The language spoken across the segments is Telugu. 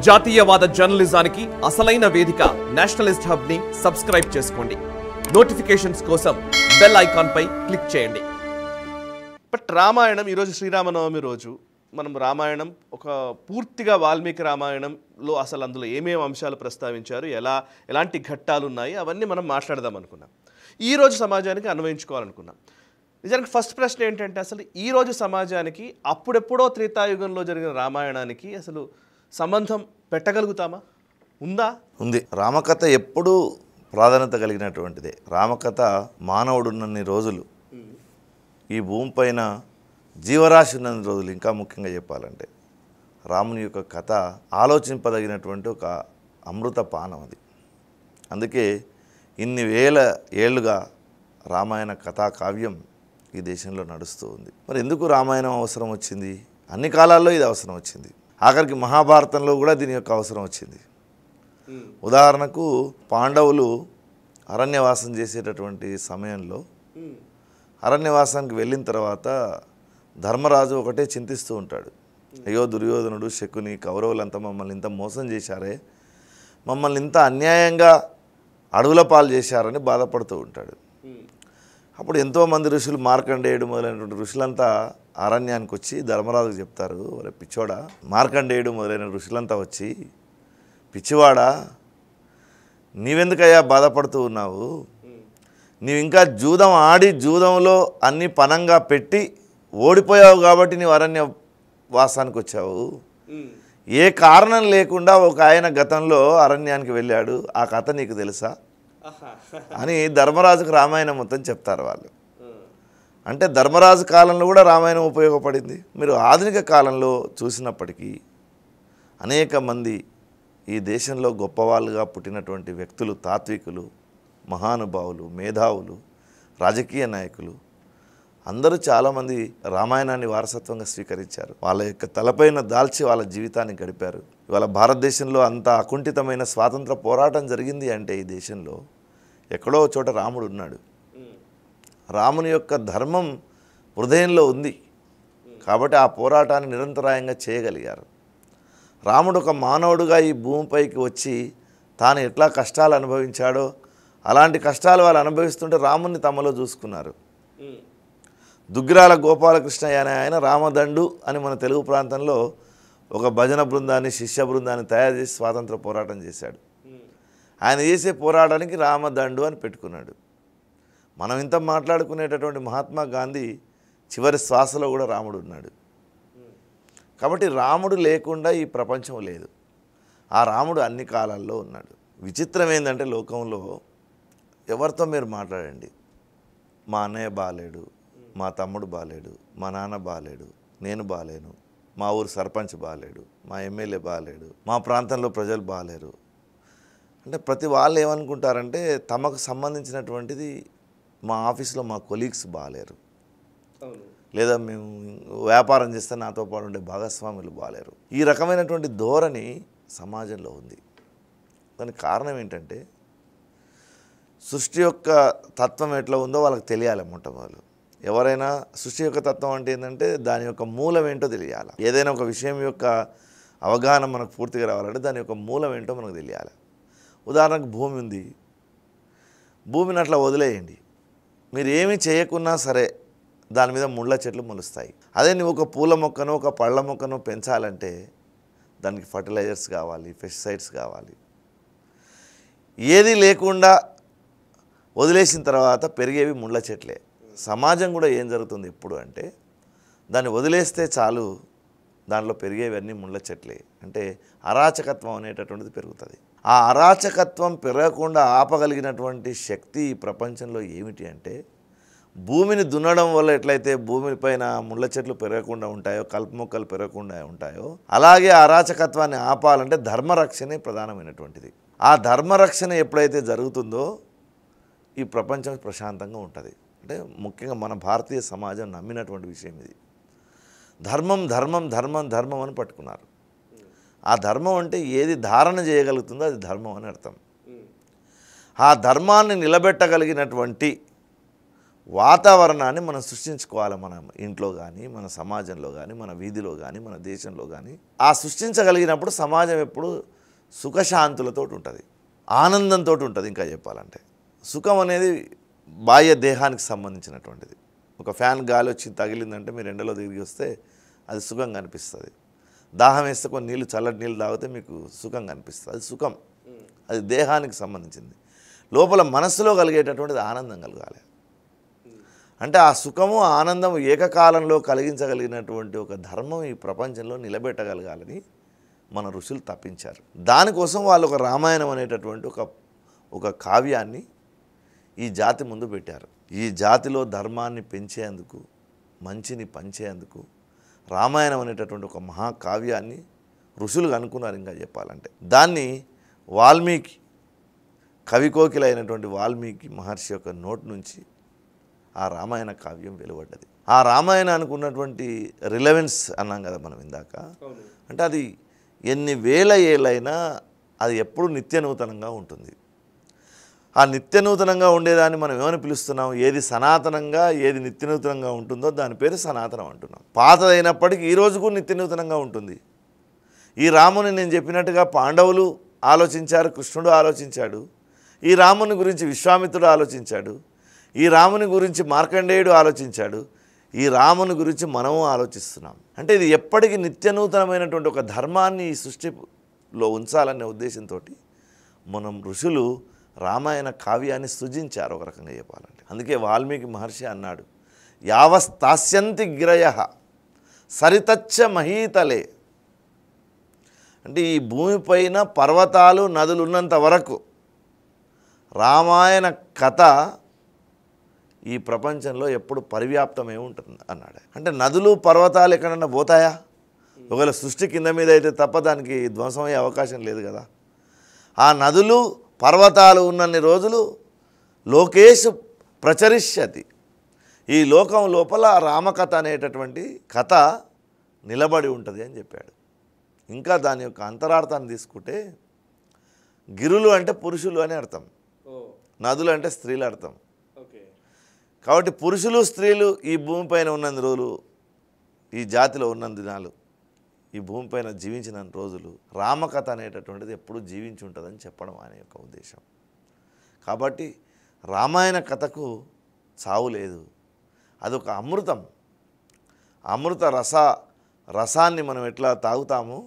జాతీయవాద జర్నలిజానికి అసలైన వేదిక నేషనలిస్ట్ హబ్ ని సబ్స్క్రైబ్ చేసుకోండి. నోటిఫికేషన్స్ కోసం బెల్ ఐకాన్ పై క్లిక్ చేయండి. బట్ రామాయణం ఈరోజు శ్రీరామనవమి రోజు మనం రామాయణం ఒక పూర్తిగా వాల్మీకి రామాయణంలో అసలు అందులో ఏమేమి అంశాలు ప్రస్తావించారు, ఎలాంటి ఘట్టాలు ఉన్నాయి అవన్నీ మనం మాట్లాడదాం అనుకున్నాం. ఈరోజు సమాజానికి అన్వయించుకోవాలనుకున్నాం. నిజానికి ఫస్ట్ ప్రశ్న ఏంటంటే అసలు ఈరోజు సమాజానికి అప్పుడెప్పుడో త్రేతాయుగంలో జరిగిన రామాయణానికి అసలు సంబంధం పెట్టగలుగుతామా? ఉందా? ఉంది. రామకథ ఎప్పుడూ ప్రాధాన్యత కలిగినటువంటిదే. రామకథ మానవుడున్నన్ని రోజులు, ఈ భూమిపైన జీవరాశి ఉన్నన్ని రోజులు, ఇంకా ముఖ్యంగా చెప్పాలంటే రాముని యొక్క కథ ఆలోచింపదగినటువంటి ఒక అమృత పానం అది. అందుకే ఇన్ని వేల ఏళ్ళుగా రామాయణ కథా కావ్యం ఈ దేశంలో నడుస్తూ ఉంది. మరి ఎందుకు రామాయణం అవసరం వచ్చింది? అన్ని కాలాల్లో ఇది అవసరం వచ్చింది. ఆఖరికి మహాభారతంలో కూడా దీని యొక్క అవసరం వచ్చింది. ఉదాహరణకు పాండవులు అరణ్యవాసం చేసేటటువంటి సమయంలో అరణ్యవాసానికి వెళ్ళిన తర్వాత ధర్మరాజు ఒకటే చింతిస్తూ ఉంటాడు. అయ్యో దుర్యోధనుడు, శకుని, కౌరవులంతా మమ్మల్ని ఇంత మోసం చేశారే, మమ్మల్ని ఇంత అన్యాయంగా అడవుల పాలు చేశారని బాధపడుతూ ఉంటాడు. అప్పుడు ఎంతోమంది ఋషులు, మార్కండేయుడు మొదలైనటువంటి ఋషులంతా అరణ్యానికి వచ్చి ధర్మరాజుకు చెప్తారు, వాళ్ళ పిచ్చోడా, మార్కండేయుడు మొదలైన ఋషులంతా వచ్చి, పిచ్చివాడా నీవెందుకయ్యా బాధపడుతూ ఉన్నావు? నీవు ఇంకా జూదం ఆడి జూదంలో అన్ని పనంగా పెట్టి ఓడిపోయావు కాబట్టి నీవు అరణ్య వాసానికి వచ్చావు. ఏ కారణం లేకుండా ఒక ఆయన గతంలో అరణ్యానికి వెళ్ళాడు, ఆ కథ నీకు తెలుసా అని ధర్మరాజుకు రామాయణం మొత్తం చెప్తారు వాళ్ళు. అంటే ధర్మరాజు కాలంలో కూడా రామాయణం ఉపయోగపడింది. మీరు ఆధునిక కాలంలో చూసినప్పటికీ అనేక మంది ఈ దేశంలో గొప్పవాళ్ళుగా పుట్టినటువంటి వ్యక్తులు, తాత్వికులు, మహానుభావులు, మేధావులు, రాజకీయ నాయకులు అందరూ చాలామంది రామాయణాన్ని వారసత్వంగా స్వీకరించారు. వాళ్ళ యొక్క తలపైన దాల్చి వాళ్ళ జీవితాన్ని గడిపారు. ఇవాళ భారతదేశంలో అంత అకుంఠితమైన స్వాతంత్ర పోరాటం జరిగింది అంటే ఈ దేశంలో ఎక్కడో చోట రాముడు ఉన్నాడు. రాముని యొక్క ధర్మం హృదయంలో ఉంది కాబట్టి ఆ పోరాటాన్ని నిరంతరాయంగా చేయగలిగారు. రాముడు ఒక మానవుడుగా ఈ భూమిపైకి వచ్చి తాను ఎట్లా కష్టాలు అనుభవించాడో అలాంటి కష్టాలు వాళ్ళు అనుభవిస్తుంటే రాముని తమలో చూసుకున్నారు. దుగ్గిరాల గోపాలకృష్ణయ్య అనే ఆయన రామదండు అని మన తెలుగు ప్రాంతంలో ఒక భజన బృందాన్ని, శిష్య బృందాన్ని తయారు చేసి స్వాతంత్ర పోరాటం చేశాడు. ఆయన చేసే పోరాటానికి రామదండు అని పెట్టుకున్నాడు. మనం ఇంత మాట్లాడుకునేటటువంటి మహాత్మా గాంధీ చివరి శ్వాసలో కూడా రాముడు ఉన్నాడు. కాబట్టి రాముడు లేకుండా ఈ ప్రపంచం లేదు. ఆ రాముడు అన్ని కాలాల్లో ఉన్నాడు. విచిత్రం ఏంటంటే లోకంలో ఎవరితో మీరు మాట్లాడండి, మా అన్నయ్య బాలేడు, మా తమ్ముడు బాలేడు, మా నాన్న బాలేడు, నేను బాలేను, మా ఊరు సర్పంచ్ బాలేడు, మా ఎమ్మెల్యే బాలేడు, మా ప్రాంతంలో ప్రజలు బాలేరు అంటే ప్రతి వాళ్ళు ఏమనుకుంటారంటే తమకు సంబంధించినటువంటిది మా ఆఫీస్లో మా కొలీగ్స్ బాలేరు, లేదా మేము వ్యాపారం చేస్తే నాతో పాటు ఉండే భాగస్వాములు బాలేరు. ఈ రకమైనటువంటి ధోరణి సమాజంలో ఉంది. దానికి కారణం ఏంటంటే సృష్టి యొక్క తత్వం ఎట్లా ఉందో వాళ్ళకి తెలియాలి. మొట్టమొదలు ఎవరైనా సృష్టి యొక్క తత్వం అంటే ఏంటంటే దాని యొక్క మూలం ఏంటో తెలియాలి. ఏదైనా ఒక విషయం యొక్క అవగాహన మనకు పూర్తిగా రావాలంటే దాని యొక్క మూలం ఏంటో మనకు తెలియాలి. ఉదాహరణకు భూమి ఉంది, భూమిని అట్లా వదిలేయండి, మీరు ఏమీ చేయకున్నా సరే దాని మీద ముళ్ళ చెట్లు మొలుస్తాయి. అదే నువ్వు ఒక పూల మొక్కను, ఒక పళ్ళ మొక్కను పెంచాలంటే దానికి ఫర్టిలైజర్స్ కావాలి, పెస్టిసైడ్స్ కావాలి. ఏది లేకుండా వదిలేసిన తర్వాత పెరిగేవి ముళ్ళ చెట్లే. సమాజం కూడా ఏం జరుగుతుంది ఎప్పుడు అంటే దాన్ని వదిలేస్తే చాలు దాంట్లో పెరిగేవన్నీ ముళ్ళ చెట్లే. అంటే అరాచకత్వం అనేటటువంటిది పెరుగుతుంది. ఆ అరాచకత్వం పెరగకుండా ఆపగలిగినటువంటి శక్తి ఈ ప్రపంచంలో ఏమిటి అంటే భూమిని దున్నడం వల్ల ఎట్లయితే భూమిపైన ముళ్ళ చెట్లు పెరగకుండా ఉంటాయో, కలుపు మొక్కలు పెరగకుండా ఉంటాయో, అలాగే అరాచకత్వాన్ని ఆపాలంటే ధర్మరక్షణే ప్రధానమైనటువంటిది. ఆ ధర్మరక్షణ ఎప్పుడైతే జరుగుతుందో ఈ ప్రపంచం ప్రశాంతంగా ఉంటుంది. అంటే ముఖ్యంగా మన భారతీయ సమాజం నమ్మినటువంటి విషయం ఇది. ధర్మం ధర్మం ధర్మం ధర్మం అని పట్టుకున్నారు. ఆ ధర్మం అంటే ఏది ధారణ చేయగలుగుతుందో అది ధర్మం అని అర్థం. ఆ ధర్మాన్ని నిలబెట్టగలిగినటువంటి వాతావరణాన్ని మనం సృష్టించుకోవాలి. మన ఇంట్లో కానీ, మన సమాజంలో కానీ, మన వీధిలో కానీ, మన దేశంలో కానీ. ఆ సృష్టించగలిగినప్పుడు సమాజం ఎప్పుడు సుఖశాంతులతో ఉంటుంది, ఆనందంతో ఉంటుంది. ఇంకా చెప్పాలంటే సుఖం అనేది బాహ్య దేహానికి సంబంధించినటువంటిది. ఒక ఫ్యాన్ గాలి వచ్చి తగిలిందంటే మీరు ఎండలో తిరిగి వస్తే అది సుఖంగా అనిపిస్తుంది. దాహం వేస్తే కొన్ని నీళ్ళు, చల్లటి నీళ్ళు తాగితే మీకు సుఖంగా అనిపిస్తుంది. అది సుఖం, అది దేహానికి సంబంధించింది. లోపల మనస్సులో కలిగేటటువంటిది ఆనందం కలగాలి. అంటే ఆ సుఖము ఆనందము ఏకకాలంలో కలిగించగలిగినటువంటి ఒక ధర్మం ఈ ప్రపంచంలో నిలబెట్టగలగాలని మన ఋషులు తప్పించారు. దానికోసం వాళ్ళు ఒక రామాయణం అనేటటువంటి ఒక కావ్యాన్ని ఈ జాతి ముందు పెట్టారు. ఈ జాతిలో ధర్మాన్ని పెంచేందుకు, మంచిని పంచేందుకు రామాయణం అనేటటువంటి ఒక మహాకావ్యాన్ని ఋషులు అనుకున్నారు. ఇంకా చెప్పాలంటే దాన్ని వాల్మీకి, కవికోకిల అయినటువంటి వాల్మీకి మహర్షి యొక్క నోటి నుంచి ఆ రామాయణ కావ్యం వెలువడ్డది. ఆ రామాయణానికి ఉన్నటువంటి రిలవెన్స్ అన్నాం కదా మనం ఇందాక. అంటే అది ఎన్ని వేల ఏళ్ళైనా అది ఎప్పుడు నిత్యనూతనంగా ఉంటుంది. ఆ నిత్యనూతనంగా ఉండేదాన్ని మనం ఏమని పిలుస్తున్నాం? ఏది సనాతనంగా, ఏది నిత్యనూతనంగా ఉంటుందో దాని పేరు సనాతనం అంటున్నాం. పాతదైనప్పటికీ ఈ రోజుకు నిత్యనూతనంగా ఉంటుంది. ఈ రాముని నేను చెప్పినట్టుగా పాండవులు ఆలోచించారు, కృష్ణుడు ఆలోచించాడు. ఈ రాముని గురించి విశ్వామిత్రుడు ఆలోచించాడు. ఈ రాముని గురించి మార్కండేయుడు ఆలోచించాడు. ఈ రాముని గురించి మనము ఆలోచిస్తున్నాం. అంటే ఇది ఎప్పటికీ నిత్యనూతనమైనటువంటి ఒక ధర్మాన్ని ఈ సృష్టిలో ఉంచాలనే ఉద్దేశంతో మనం ఋషులు రామాయణ కావ్యాన్ని సృజించారు ఒక రకంగా చెప్పాలంటే. అందుకే వాల్మీకి మహర్షి అన్నాడు, యావస్తాస్యంతి గిరయః సరితచ్చ మహీతలే. అంటే ఈ భూమిపైన పర్వతాలు, నదులు ఉన్నంత వరకు రామాయణ కథ ఈ ప్రపంచంలో ఎప్పుడు పరివ్యాప్తమే ఉంటుంది అన్నాడు. అంటే నదులు, పర్వతాలు ఎక్కడన్నా పోతాయా? ఒకవేళ సృష్టి కింద మీద అయితే తప్ప దానికి ధ్వంసమయ్యే అవకాశం లేదు కదా. ఆ నదులు, పర్వతాలు ఉన్నన్ని రోజులు లోకేషు ప్రచరిష్యతి, ఈ లోకం లోపల రామకథ అనేటటువంటి కథ నిలబడి ఉంటుంది అని చెప్పాడు. ఇంకా దాని యొక్క అంతరార్థాన్ని తీసుకుంటే గిరులు అంటే పురుషులు అని అర్థం, నదులు అంటే స్త్రీలు అర్థం. కాబట్టి పురుషులు, స్త్రీలు ఈ భూమిపైన ఉన్నన్ని రోజులు, ఈ జాతిలో ఉన్నన్ని దినాలు, ఈ భూమిపైన జీవించిన రోజులు రామకథ అనేటటువంటిది ఎప్పుడు జీవించి ఉంటుందని చెప్పడం ఆయన యొక్క ఉద్దేశం. కాబట్టి రామాయణ కథకు చావు లేదు. అదొక అమృతం. అమృత రసాన్ని మనం ఎట్లా తాగుతామో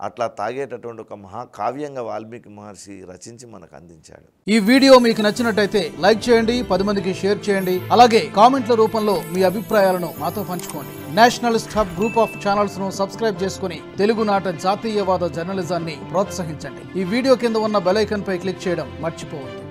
అట్లా తాగేటటువంటి ఒక మహాకావ్యంగా వాల్మీకి మహర్షి రచించి మనకు అందించాడు. ఈ వీడియో మీకు నచ్చినట్టయితే లైక్ చేయండి, 10 మందికి షేర్ చేయండి. అలాగే కామెంట్ల రూపంలో మీ అభిప్రాయాలను మాతో పంచుకోండి. Nationalist hub group of channels ను సబ్స్క్రైబ్ చేసుకుని తెలుగునాట జాతీయవాద జర్నలిజాన్ని ప్రోత్సహించండి. ఈ వీడియో కింద ఉన్న బెల్ ఐకాన్ పై క్లిక్ చేయడం మర్చిపోవద్దు.